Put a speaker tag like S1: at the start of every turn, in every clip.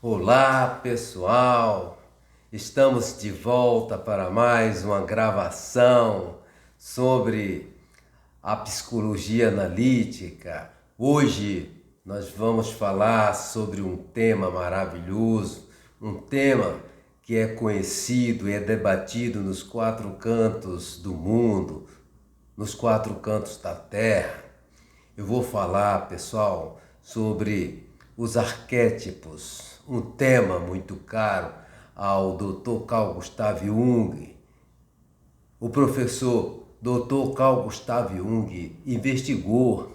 S1: Olá, pessoal! Estamos de volta para mais uma gravação sobre a psicologia analítica. Hoje nós vamos falar sobre um tema maravilhoso, um tema que é conhecido e é debatido nos quatro cantos do mundo, nos quatro cantos da Terra. Eu vou falar, pessoal, sobre os arquétipos, um tema muito caro ao Dr. Carl Gustav Jung. O professor Dr. Carl Gustav Jung investigou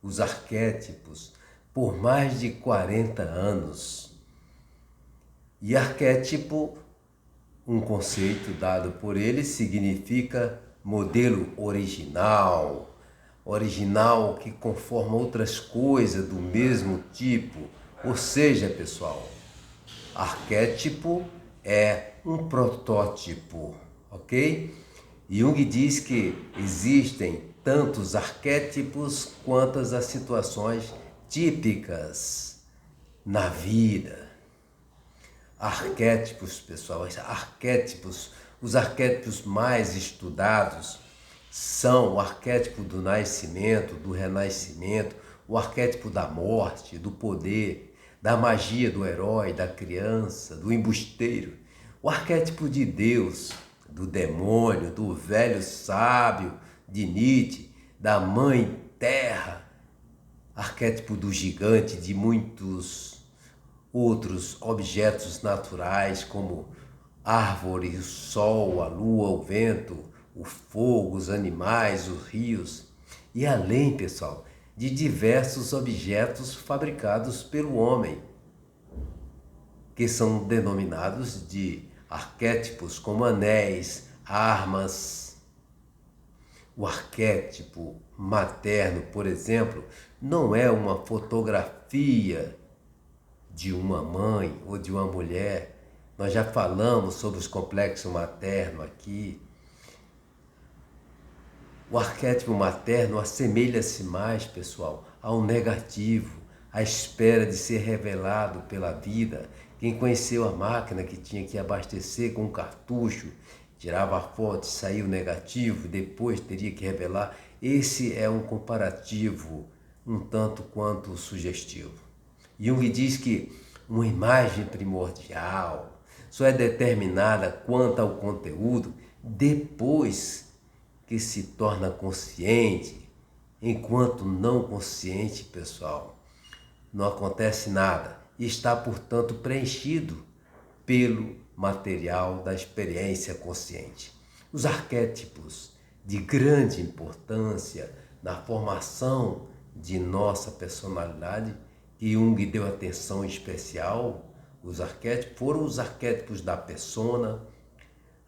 S1: os arquétipos por mais de 40 anos. E arquétipo, um conceito dado por ele, significa modelo original, original que conforma outras coisas do mesmo tipo. Ou seja, pessoal, arquétipo é um protótipo, ok? Jung diz que existem tantos arquétipos quanto as situações típicas na vida. Arquétipos, pessoal, arquétipos, os arquétipos mais estudados são o arquétipo do nascimento, do renascimento, o arquétipo da morte, do poder, da magia do herói, da criança, do embusteiro, o arquétipo de Deus, do demônio, do velho sábio, de Nietzsche, da mãe terra, arquétipo do gigante, de muitos outros objetos naturais como árvore, o sol, a lua, o vento, o fogo, os animais, os rios e além, pessoal, de diversos objetos fabricados pelo homem, que são denominados de arquétipos como anéis, armas. O arquétipo materno, por exemplo, não é uma fotografia de uma mãe ou de uma mulher. Nós já falamos sobre os complexos maternos aqui. O arquétipo materno assemelha-se mais, pessoal, ao negativo, à espera de ser revelado pela vida. Quem conheceu a máquina que tinha que abastecer com um cartucho, tirava a foto, saía o negativo, depois teria que revelar. Esse é um comparativo um tanto quanto sugestivo. Jung diz que uma imagem primordial só é determinada quanto ao conteúdo depois que se torna consciente. Enquanto não consciente, pessoal, não acontece nada e está, portanto, preenchido pelo material da experiência consciente. Os arquétipos de grande importância na formação de nossa personalidade, que Jung deu atenção especial, os arquétipos foram os arquétipos da persona,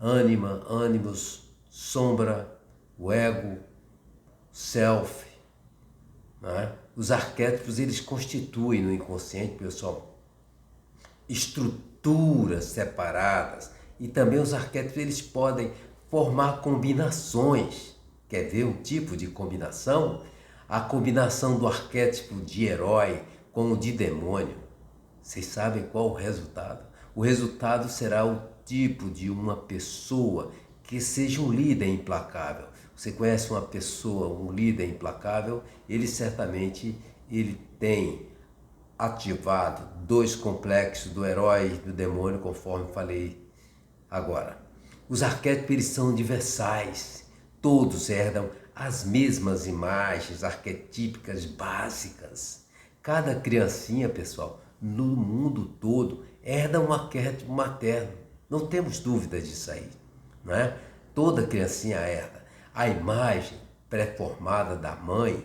S1: ânima, ânimos, sombra, o ego, self, né? Os arquétipos, eles constituem no inconsciente, pessoal, estruturas separadas, e também os arquétipos, eles podem formar combinações. Quer ver um tipo de combinação? A combinação do arquétipo de herói com o de demônio. Vocês sabem qual o resultado? O resultado será o tipo de uma pessoa que seja um líder implacável. Você conhece uma pessoa, um líder implacável, ele certamente tem ativado dois complexos do herói e do demônio, conforme falei agora. Os arquétipos, eles são universais, todos herdam as mesmas imagens arquetípicas básicas. Cada criancinha, pessoal, no mundo todo, herda um arquétipo materno. Não temos dúvidas disso aí, não é? Toda criancinha herda. A imagem pré-formada da mãe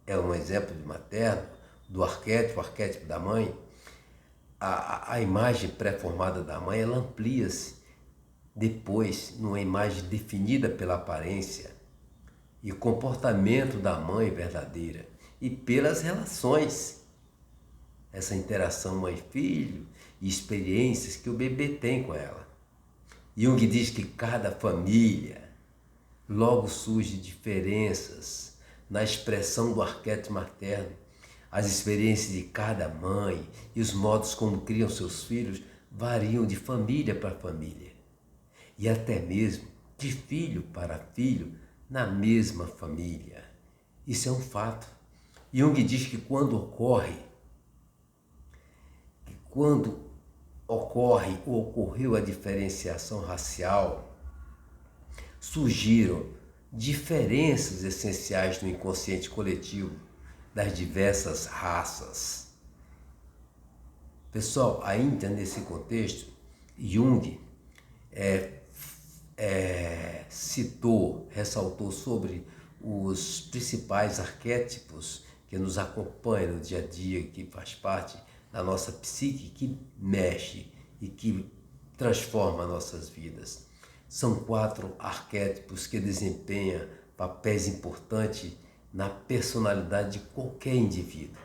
S1: é um exemplo de materno, do arquétipo da mãe. A imagem pré-formada da mãe, ela amplia-se depois numa imagem definida pela aparência e comportamento da mãe verdadeira e pelas relações, essa interação mãe-filho e experiências que o bebê tem com ela. Jung diz que cada família logo surge diferenças na expressão do arquétipo materno. As experiências de cada mãe e os modos como criam seus filhos variam de família para família e até mesmo de filho para filho na mesma família. Isso é um fato. Jung diz que quando ocorre ou ocorreu a diferenciação racial, surgiram diferenças essenciais no inconsciente coletivo das diversas raças. Pessoal, ainda nesse contexto, Jung ressaltou sobre os principais arquétipos que nos acompanham no dia a dia, que faz parte da nossa psique, que mexe e que transforma nossas vidas. São 4 arquétipos que desempenham papéis importantes na personalidade de qualquer indivíduo.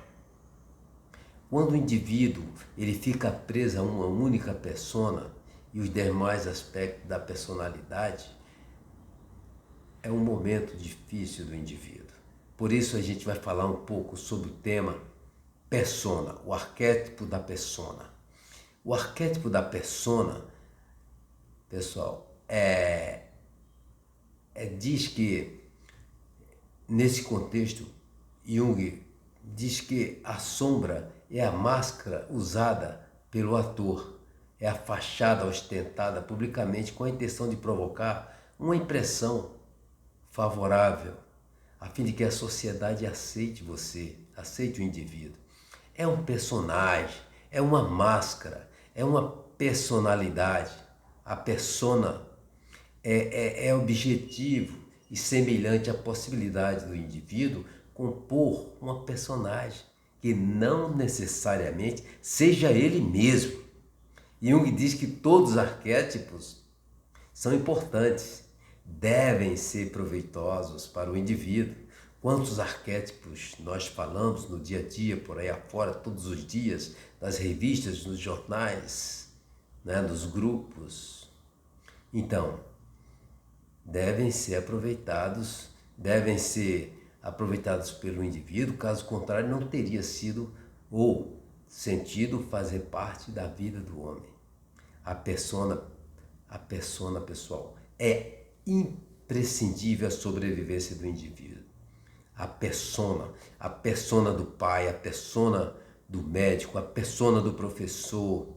S1: Quando o indivíduo ele fica preso a uma única persona e os demais aspectos da personalidade, é um momento difícil do indivíduo. Por isso a gente vai falar um pouco sobre o tema persona, o arquétipo da persona. O arquétipo da persona, pessoal, diz que, nesse contexto, Jung diz que a sombra é a máscara usada pelo ator, é a fachada ostentada publicamente com a intenção de provocar uma impressão favorável, a fim de que a sociedade aceite você, aceite o indivíduo. É um personagem, é uma máscara, é uma personalidade. A persona é objetivo e semelhante à possibilidade do indivíduo compor uma personagem que não necessariamente seja ele mesmo. Jung diz que todos os arquétipos são importantes, devem ser proveitosos para o indivíduo. Quantos arquétipos nós falamos no dia a dia, por aí afora, todos os dias, nas revistas, nos jornais, nos grupos. Então, devem ser aproveitados pelo indivíduo, caso contrário não teria sido ou sentido fazer parte da vida do homem. A persona, pessoal, é imprescindível à sobrevivência do indivíduo. A persona do pai, a persona do médico, a persona do professor,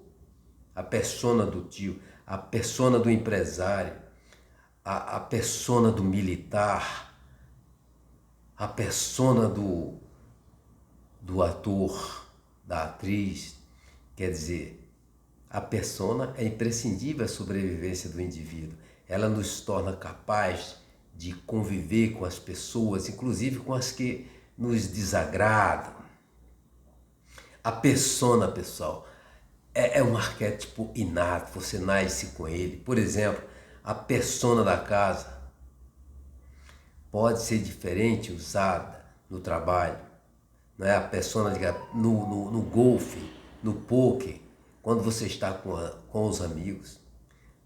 S1: a persona do tio, a persona do empresário, a persona do militar, a persona do ator, da atriz. Quer dizer, a persona é imprescindível à sobrevivência do indivíduo. Ela nos torna capaz de conviver com as pessoas, inclusive com as que nos desagradam. A persona, pessoal, é um arquétipo inato, você nasce com ele. Por exemplo, a persona da casa pode ser diferente usada no trabalho, não é? A persona no golfe, no pôquer, quando você está com os amigos.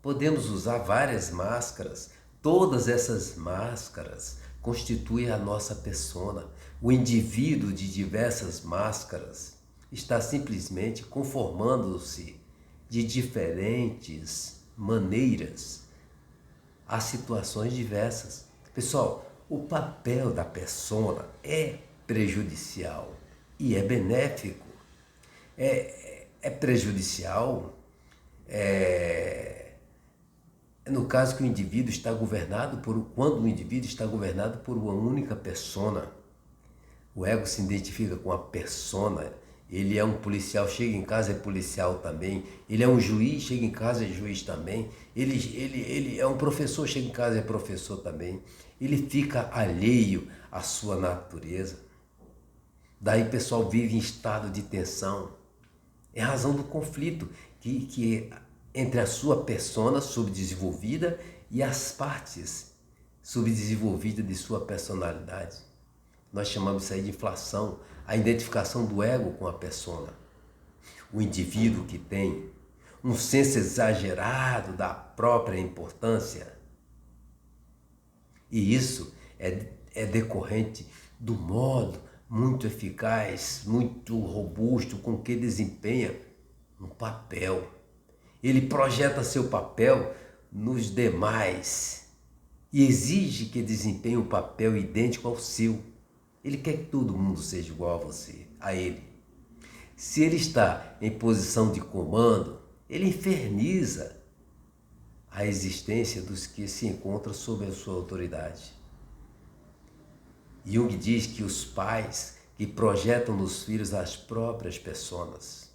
S1: Podemos usar várias máscaras. Todas essas máscaras constituem a nossa persona. O indivíduo de diversas máscaras está simplesmente conformando-se de diferentes maneiras a situações diversas. Pessoal, o papel da persona é prejudicial e é benéfico. É prejudicial no caso que o indivíduo está governado quando o indivíduo está governado por uma única persona. O ego se identifica com a persona. Ele é um policial, chega em casa é policial também. Ele é um juiz, chega em casa é juiz também. Ele é um professor, chega em casa é professor também. Ele fica alheio à sua natureza. Daí o pessoal vive em estado de tensão. É a razão do conflito que entre a sua persona subdesenvolvida e as partes subdesenvolvidas de sua personalidade. Nós chamamos isso aí de inflação, a identificação do ego com a persona. O indivíduo que tem um senso exagerado da própria importância. E isso é decorrente do modo muito eficaz, muito robusto, com que desempenha um papel. Ele projeta seu papel nos demais e exige que desempenhe um papel idêntico ao seu. Ele quer que todo mundo seja igual a você, a ele. Se ele está em posição de comando, ele inferniza a existência dos que se encontram sob a sua autoridade. Jung diz que os pais que projetam nos filhos as próprias personas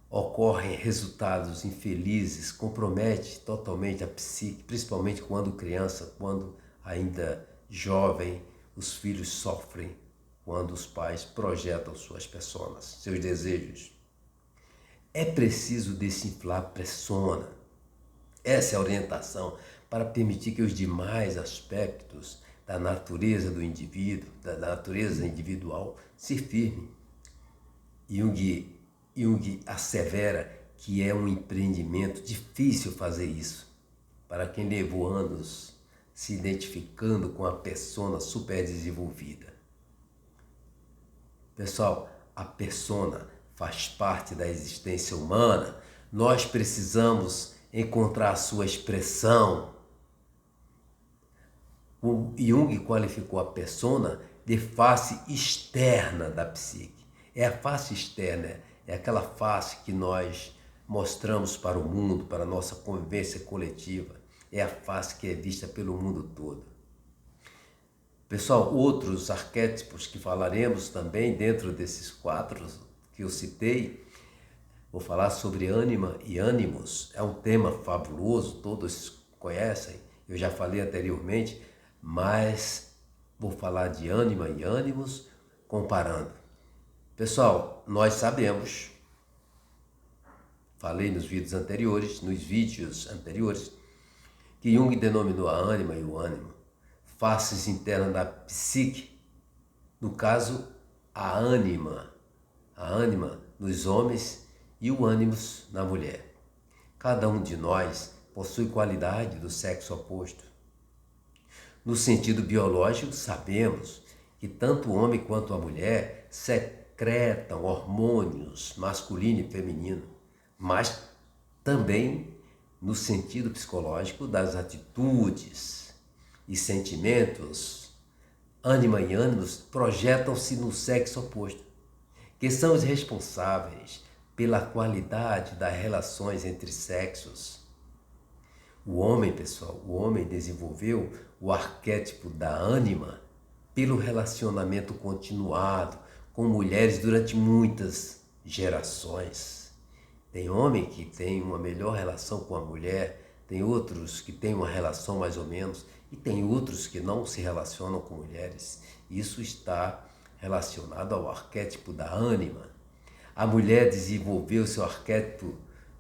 S1: ocorrem resultados infelizes, compromete totalmente a psique, principalmente quando criança, quando ainda jovem, os filhos sofrem quando os pais projetam suas personas, seus desejos. É preciso desinflar a persona. Essa é a orientação para permitir que os demais aspectos da natureza do indivíduo, da natureza individual, se firmem. Jung assevera que é um empreendimento difícil fazer isso, para quem levou anos se identificando com a persona superdesenvolvida. Pessoal, a persona faz parte da existência humana. Nós precisamos encontrar a sua expressão. O Jung qualificou a persona de face externa da psique. É a face externa, é aquela face que nós mostramos para o mundo, para a nossa convivência coletiva. É a face que é vista pelo mundo todo. Pessoal, outros arquétipos que falaremos também dentro desses 4 que eu citei, vou falar sobre ânima e ânimos. É um tema fabuloso, todos conhecem, eu já falei anteriormente, mas vou falar de ânima e ânimos comparando. Pessoal, nós sabemos, falei nos vídeos anteriores, que Jung denominou a ânima e o ânimo faces internas da psique, no caso, a ânima nos homens e o ânimos na mulher. Cada um de nós possui qualidade do sexo oposto. No sentido biológico, sabemos que tanto o homem quanto a mulher secretam hormônios masculino e feminino, mas também no sentido psicológico das atitudes e sentimentos, ânima e ânimos projetam-se no sexo oposto, que são os responsáveis pela qualidade das relações entre sexos. O homem, pessoal, o homem desenvolveu o arquétipo da ânima pelo relacionamento continuado com mulheres durante muitas gerações. Tem homem que tem uma melhor relação com a mulher, tem outros que têm uma relação mais ou menos, e tem outros que não se relacionam com mulheres. Isso está relacionado ao arquétipo da ânima. A mulher desenvolveu seu arquétipo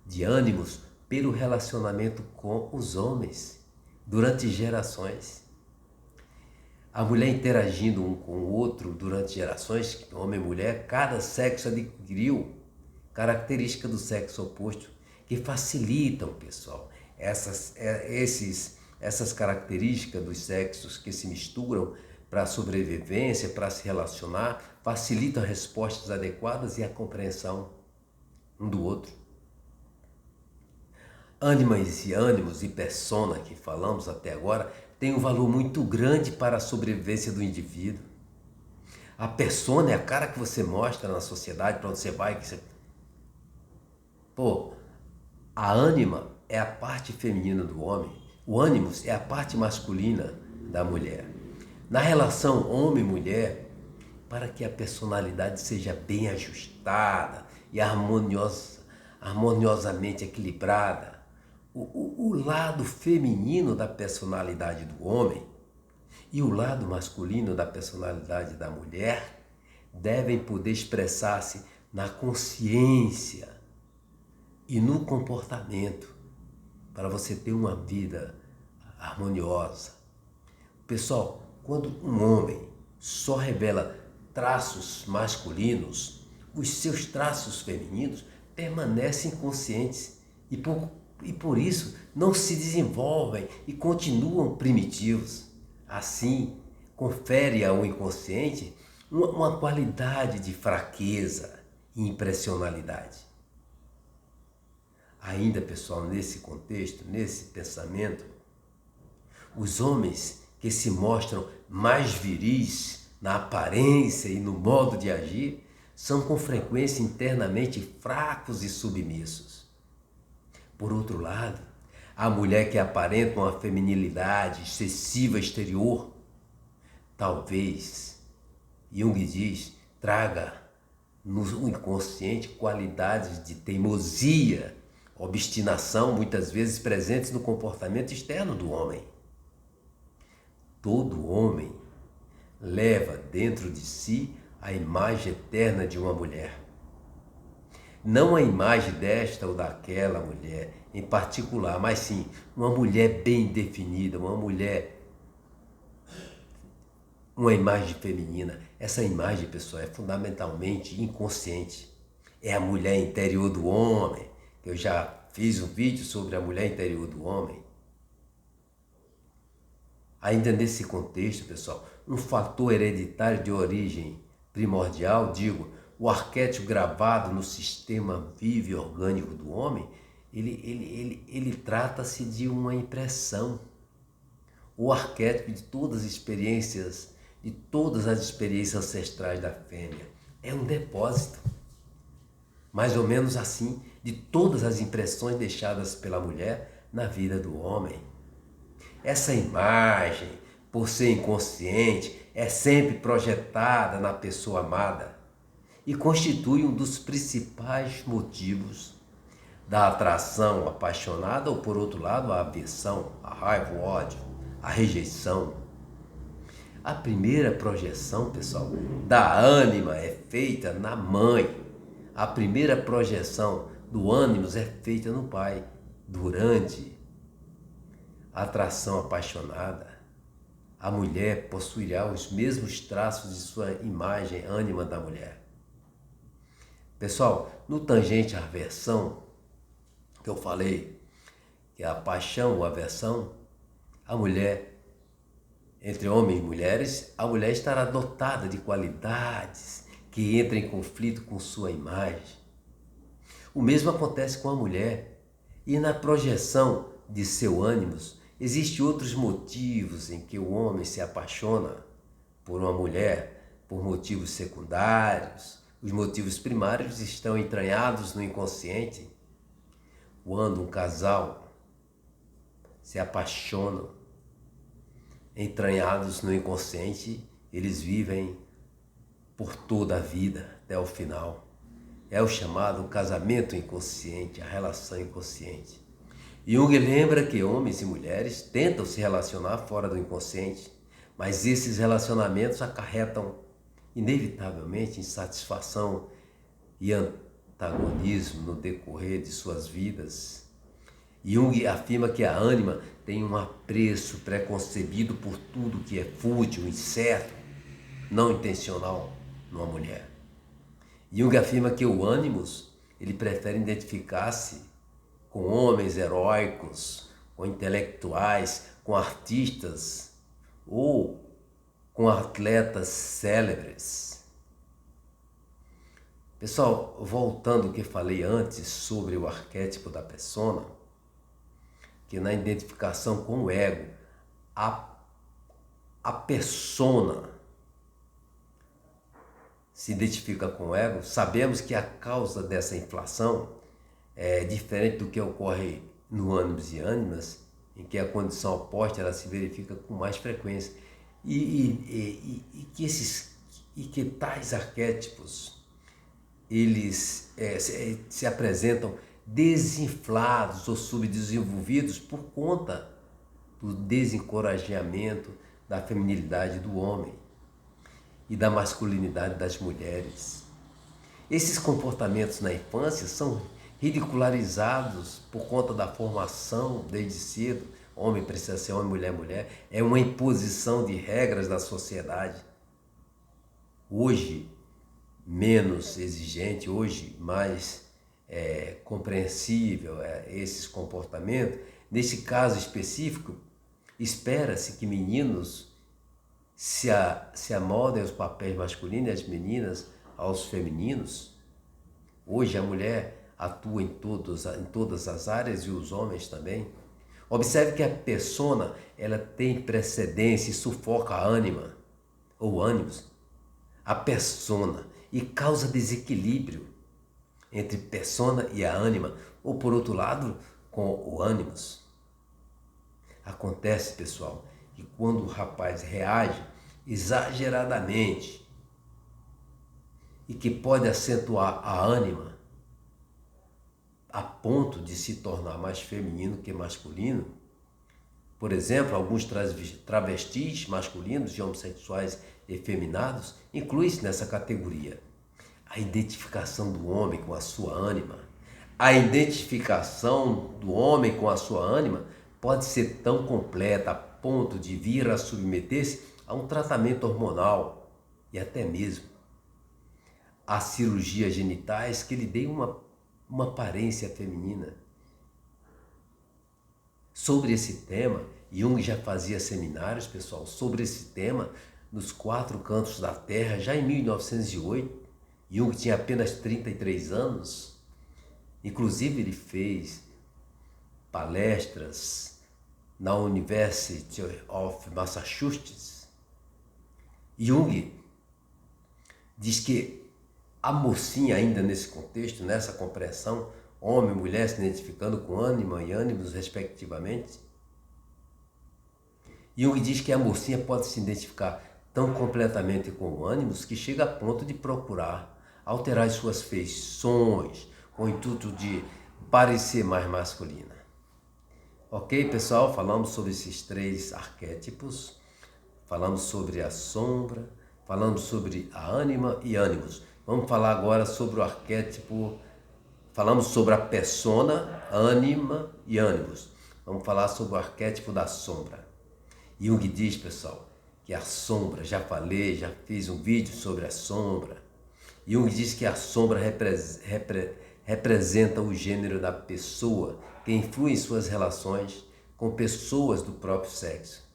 S1: de ânimos pelo relacionamento com os homens durante gerações. A mulher interagindo um com o outro durante gerações, homem e mulher, cada sexo adquiriu característica do sexo oposto que facilitam, pessoal, essas características dos sexos que se misturam para a sobrevivência, para se relacionar, facilitam respostas adequadas e a compreensão um do outro. Ânimas e ânimos e persona que falamos até agora têm um valor muito grande para a sobrevivência do indivíduo. A persona é a cara que você mostra na sociedade, para onde você vai. A ânima é a parte feminina do homem, o ânimos é a parte masculina da mulher. Na relação homem-mulher, para que a personalidade seja bem ajustada e harmoniosamente equilibrada, o lado feminino da personalidade do homem e o lado masculino da personalidade da mulher devem poder expressar-se na consciência e no comportamento para você ter uma vida harmoniosa. Pessoal, quando um homem só revela traços masculinos, os seus traços femininos permanecem conscientes e por isso não se desenvolvem e continuam primitivos. Assim, confere ao inconsciente uma qualidade de fraqueza e impressionalidade. Ainda, pessoal, nesse contexto, nesse pensamento, os homens que se mostram mais viris na aparência e no modo de agir são com frequência internamente fracos e submissos. Por outro lado, a mulher que aparenta uma feminilidade excessiva exterior, talvez, Jung diz, traga no inconsciente qualidades de teimosia, obstinação, muitas vezes presentes no comportamento externo do homem. Todo homem leva dentro de si a imagem eterna de uma mulher. Não a imagem desta ou daquela mulher em particular, mas sim uma mulher bem definida, uma imagem feminina. Essa imagem, pessoal, é fundamentalmente inconsciente. É a mulher interior do homem, que eu já fiz um vídeo sobre a mulher interior do homem. Ainda nesse contexto, pessoal, um fator hereditário de origem primordial, o arquétipo gravado no sistema vivo e orgânico do homem, ele trata-se de uma impressão. O arquétipo de todas as experiências ancestrais da fêmea é um depósito, mais ou menos assim, de todas as impressões deixadas pela mulher na vida do homem. Essa imagem, por ser inconsciente, é sempre projetada na pessoa amada e constitui um dos principais motivos da atração apaixonada ou, por outro lado, a aversão, a raiva, o ódio, a rejeição. A primeira projeção, pessoal, da ânima é feita na mãe. A primeira projeção do ânimos é feita no pai. Durante a atração apaixonada, a mulher possuirá os mesmos traços de sua imagem ânima da mulher. Pessoal, no tangente à aversão, que eu falei, que é a paixão ou aversão, a mulher, entre homens e mulheres, a mulher estará dotada de qualidades que entram em conflito com sua imagem. O mesmo acontece com a mulher. E na projeção de seu ânimos, existem outros motivos em que o homem se apaixona por uma mulher, por motivos secundários. Os motivos primários estão entranhados no inconsciente. Quando um casal se apaixona, entranhados no inconsciente, eles vivem por toda a vida, até o final. É o chamado casamento inconsciente, a relação inconsciente. Jung lembra que homens e mulheres tentam se relacionar fora do inconsciente, mas esses relacionamentos acarretam inevitavelmente insatisfação e antagonismo no decorrer de suas vidas. Jung afirma que a ânima tem um apreço preconcebido por tudo que é fútil, incerto, não intencional numa mulher. Jung afirma que o ânimos, ele prefere identificar-se com homens heróicos, com intelectuais, com artistas ou com atletas célebres. Pessoal, voltando ao que falei antes sobre o arquétipo da persona, que na identificação com o ego, a persona se identifica com o ego, sabemos que a causa dessa inflação é diferente do que ocorre no ânimos e ânimas, em que a condição oposta ela se verifica com mais frequência. E que tais arquétipos eles se apresentam desinflados ou subdesenvolvidos por conta do desencorajamento da feminilidade do homem e da masculinidade das mulheres. Esses comportamentos na infância são ridicularizados por conta da formação desde cedo. Homem precisa ser homem, mulher, mulher. É uma imposição de regras da sociedade. Hoje, menos exigente, hoje mais compreensível esses comportamentos. Nesse caso específico, espera-se que meninos se amoldem os papéis masculinos e as meninas aos femininos. Hoje a mulher atua em todas as áreas e os homens também. Observe que a persona, ela tem precedência e sufoca a ânima, ou ânimos, a persona, e causa desequilíbrio entre persona e a ânima, ou por outro lado, com o ânimos. Acontece, pessoal, que quando o rapaz reage exageradamente e que pode acentuar a ânima a ponto de se tornar mais feminino que masculino, por exemplo, alguns travestis masculinos e homossexuais efeminados incluem-se nessa categoria. A identificação do homem com a sua ânima, a identificação do homem com a sua ânima pode ser tão completa a ponto de vir a submeter-se a um tratamento hormonal e até mesmo a cirurgias genitais que lhe deem uma aparência feminina. Sobre esse tema, Jung já fazia seminários, pessoal, sobre esse tema nos 4 cantos da Terra, já em 1908. Jung tinha apenas 33 anos. Inclusive, ele fez palestras na University of Massachusetts. Jung diz que a mocinha, ainda nesse contexto, nessa compreensão, homem e mulher se identificando com ânima e ânimos, respectivamente. Jung diz que a mocinha pode se identificar tão completamente com ânimos que chega a ponto de procurar alterar as suas feições com o intuito de parecer mais masculina. Ok, pessoal? Falamos sobre esses 3 arquétipos, falamos sobre a sombra, falamos sobre a ânima e ânimos. Vamos falar agora sobre o arquétipo, falamos sobre a persona, ânima e ânimos. Vamos falar sobre o arquétipo da sombra. Jung diz, pessoal, que a sombra, já falei, já fiz um vídeo sobre a sombra. Jung diz que a sombra representa o gênero da pessoa que influi em suas relações com pessoas do próprio sexo.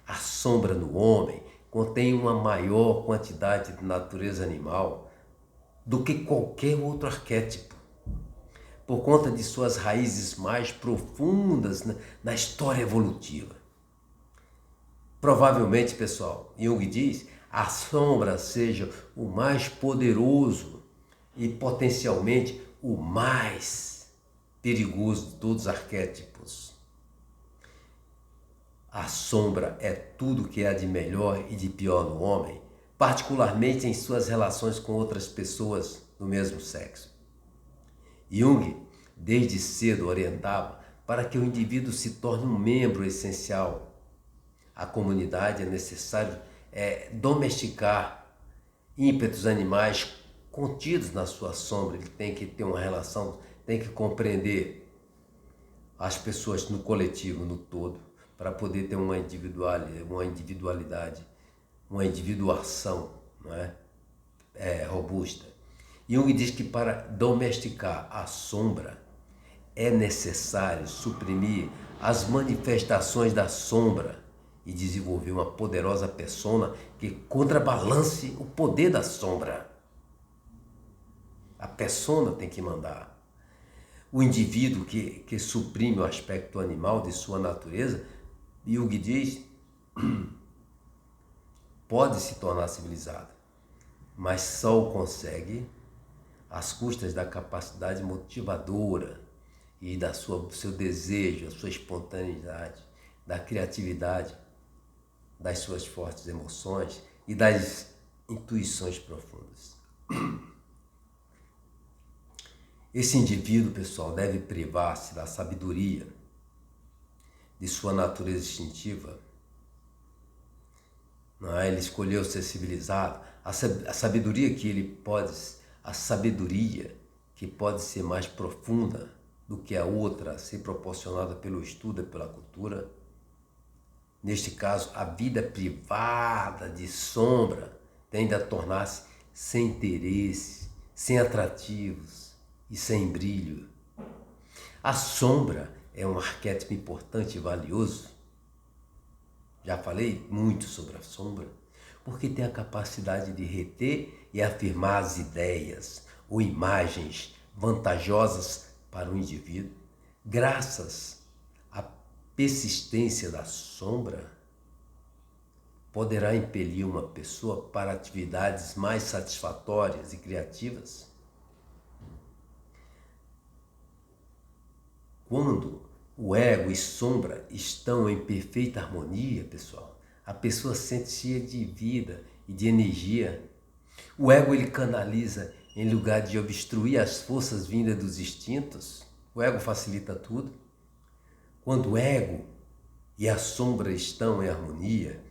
S1: A sombra no homem contém uma maior quantidade de natureza animal do que qualquer outro arquétipo, por conta de suas raízes mais profundas na história evolutiva. Provavelmente, pessoal, Jung diz, a sombra seja o mais poderoso e potencialmente o mais perigoso de todos os arquétipos. A sombra é tudo que há de melhor e de pior no homem, particularmente em suas relações com outras pessoas do mesmo sexo. Jung, desde cedo, orientava para que o indivíduo se torne um membro essencial. A comunidade é necessário domesticar ímpetos animais contidos na sua sombra. Ele tem que ter uma relação, tem que compreender as pessoas no coletivo, no todo, para poder ter uma individualidade, uma individuação, não é? Robusta. Jung diz que para domesticar a sombra é necessário suprimir as manifestações da sombra e desenvolver uma poderosa persona que contrabalance o poder da sombra. A persona tem que mandar. O indivíduo que suprime o aspecto animal de sua natureza, Jung diz, pode se tornar civilizado, mas só o consegue às custas da capacidade motivadora e do seu desejo, da sua espontaneidade, da criatividade, das suas fortes emoções e das intuições profundas. Esse indivíduo, pessoal, deve privar-se da sabedoria de sua natureza instintiva. Não é? Ele escolheu ser civilizado. A sabedoria que pode ser mais profunda do que a outra, a ser proporcionada pelo estudo e pela cultura. Neste caso, a vida privada de sombra tende a tornar-se sem interesse, sem atrativos e sem brilho. A sombra é um arquétipo importante e valioso, Já falei muito sobre a sombra, porque tem a capacidade de reter e afirmar as ideias ou imagens vantajosas para o indivíduo. Graças à persistência da sombra, poderá impelir uma pessoa para atividades mais satisfatórias e criativas. Quando o ego e sombra estão em perfeita harmonia, pessoal, a pessoa se sente cheia de vida e de energia. O ego ele canaliza em lugar de obstruir as forças vindas dos instintos. O ego facilita tudo. Quando o ego e a sombra estão em harmonia,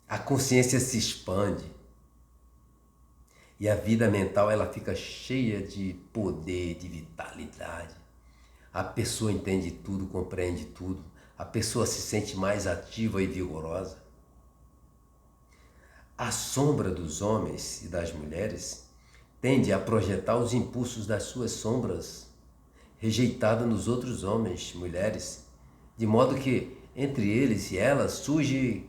S1: a consciência se expande e a vida mental ela fica cheia de poder, de vitalidade. A pessoa entende tudo, compreende tudo. A pessoa se sente mais ativa e vigorosa. A sombra dos homens e das mulheres tende a projetar os impulsos das suas sombras, rejeitadas nos outros homens, mulheres, de modo que entre eles e elas surge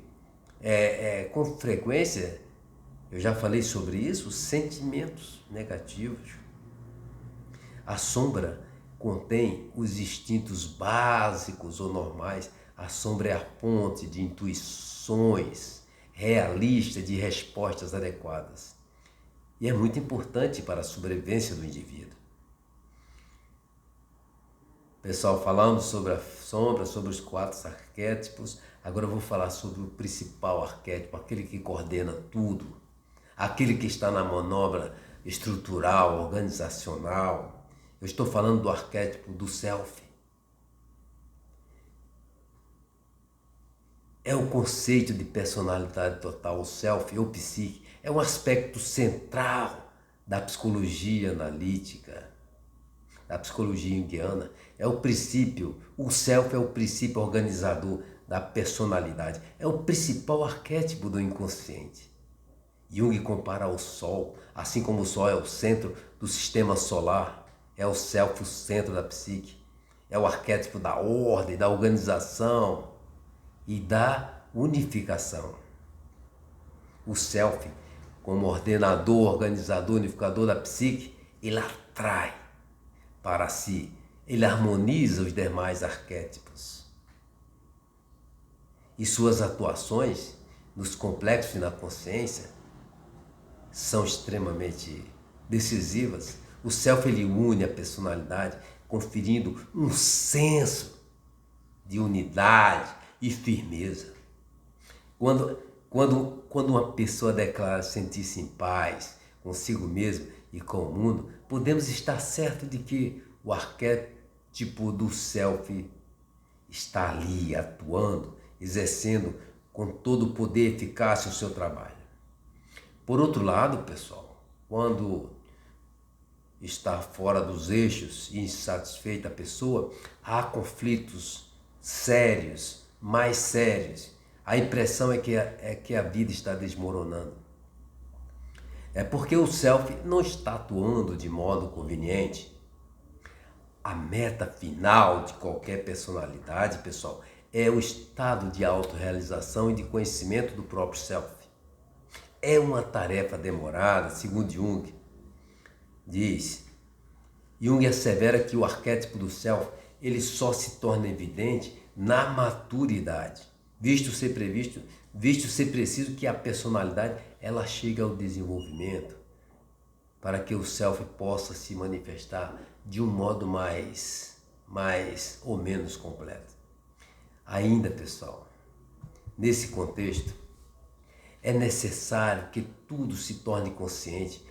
S1: com frequência, eu já falei sobre isso, sentimentos negativos. A sombra contém os instintos básicos ou normais. A sombra é a fonte de intuições realistas de respostas adequadas. E é muito importante para a sobrevivência do indivíduo. Pessoal, falamos sobre a sombra, sobre os 4 arquétipos. Agora eu vou falar sobre o principal arquétipo, aquele que coordena tudo, aquele que está na manobra estrutural, organizacional. Eu estou falando do arquétipo do self. É o conceito de personalidade total, o self ou psique. É um aspecto central da psicologia analítica, da psicologia junguiana. É o princípio, o self é o princípio organizador da personalidade. É o principal arquétipo do inconsciente. Jung compara ao Sol, assim como o Sol é o centro do sistema solar, é o self o centro da psique, é o arquétipo da ordem, da organização e da unificação. O self, como ordenador, organizador, unificador da psique, ele atrai para si, ele harmoniza os demais arquétipos. E suas atuações nos complexos e na consciência são extremamente decisivas. O self ele une a personalidade, conferindo um senso de unidade e firmeza. Quando uma pessoa declara sentir-se em paz consigo mesmo e com o mundo, podemos estar certos de que o arquétipo do self está ali atuando, exercendo com todo o poder e eficácia o seu trabalho. Por outro lado, pessoal, quando está fora dos eixos e insatisfeita a pessoa, há conflitos sérios, mais sérios. A impressão é que a vida está desmoronando. É porque o self não está atuando de modo conveniente. A meta final de qualquer personalidade, pessoal, é o estado de autorrealização e de conhecimento do próprio self. É uma tarefa demorada, segundo Jung. Jung assevera que o arquétipo do self ele só se torna evidente na maturidade, visto ser preciso que a personalidade ela chegue ao desenvolvimento para que o self possa se manifestar de um modo mais ou menos completo. Ainda, pessoal, nesse contexto, é necessário que tudo se torne consciente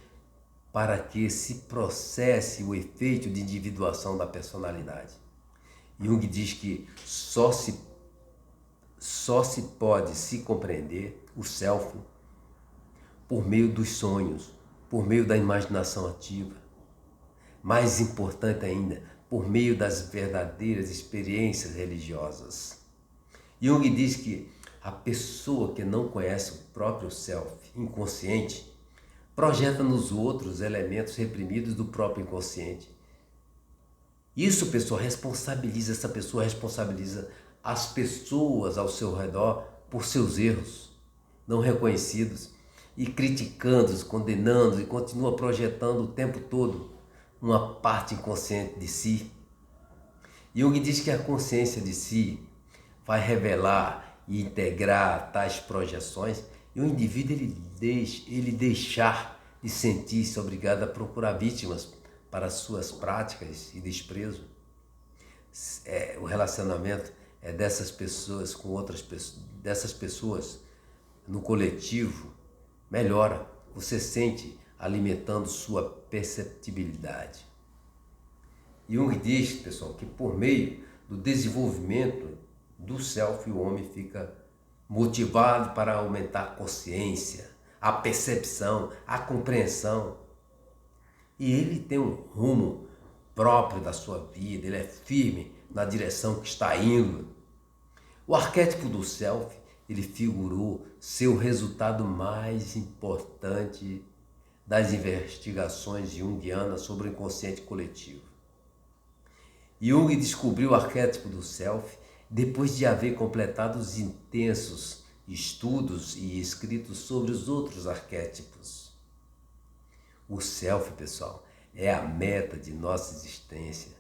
S1: para que se processe o efeito de individuação da personalidade. Jung diz que só se pode se compreender o self por meio dos sonhos, por meio da imaginação ativa. Mais importante ainda, por meio das verdadeiras experiências religiosas. Jung diz que a pessoa que não conhece o próprio self inconsciente projeta nos outros elementos reprimidos do próprio inconsciente. Essa pessoa responsabiliza as pessoas ao seu redor por seus erros não reconhecidos e criticando-os, condenando e continua projetando o tempo todo uma parte inconsciente de si. Jung diz que a consciência de si vai revelar e integrar tais projeções e o indivíduo ele deixar de sentir-se obrigado a procurar vítimas para suas práticas e desprezo. O relacionamento é dessas pessoas com outras pessoas, dessas pessoas no coletivo, melhora. Você sente alimentando sua perceptibilidade. Jung diz, pessoal, que por meio do desenvolvimento do self, o homem fica motivado para aumentar a consciência, a percepção, a compreensão. E ele tem um rumo próprio da sua vida, ele é firme na direção que está indo. O arquétipo do self, ele figurou ser o resultado mais importante das investigações junguianas sobre o inconsciente coletivo. Jung descobriu o arquétipo do self depois de haver completado os intensos estudos e escritos sobre os outros arquétipos. O self, pessoal, é a meta de nossa existência,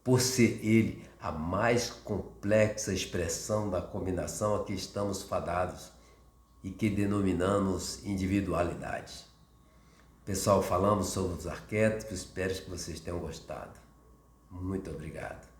S1: por ser ele a mais complexa expressão da combinação a que estamos fadados e que denominamos individualidade. Pessoal, falamos sobre os arquétipos, espero que vocês tenham gostado. Muito obrigado.